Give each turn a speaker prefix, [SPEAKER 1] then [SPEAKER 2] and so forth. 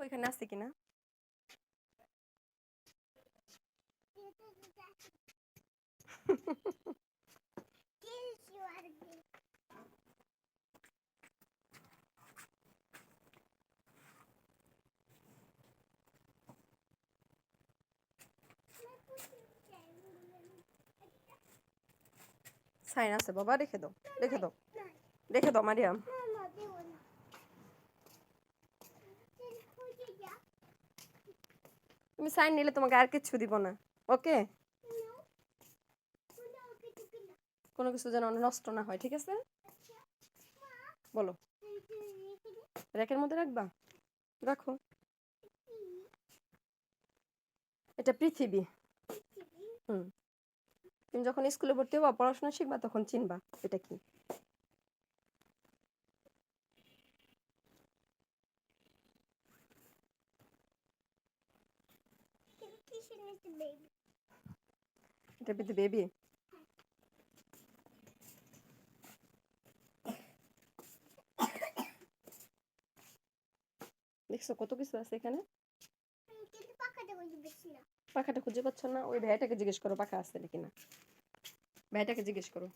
[SPEAKER 1] এখানে আছে কিনা। সাইন আছে বাবা, রেখে দাও রেখে দাও রেখে দাও মারিয়াম। তুমি সাইন নিলে তোমাকে আর কিছু দিব না, ওকে? কোনো কিছু যেন নষ্ট না হয়, ঠিক আছে? বলো। র্যাকের মধ্যে রাখবা, রাখো। এটা পৃথিবী। তুমি যখন স্কুলে ভর্তি হবা, পড়াশোনা শিখবা, তখন চিনবা এটা কি। এটা বেবি। দেখছো কত কিছু আছে এখানে। পাখাটা খুঁজে পাচ্ছ না? ওই ভাইটাকে জিজ্ঞেস করো পাখা আছে নাকি না। ভাইটাকে জিজ্ঞেস করো।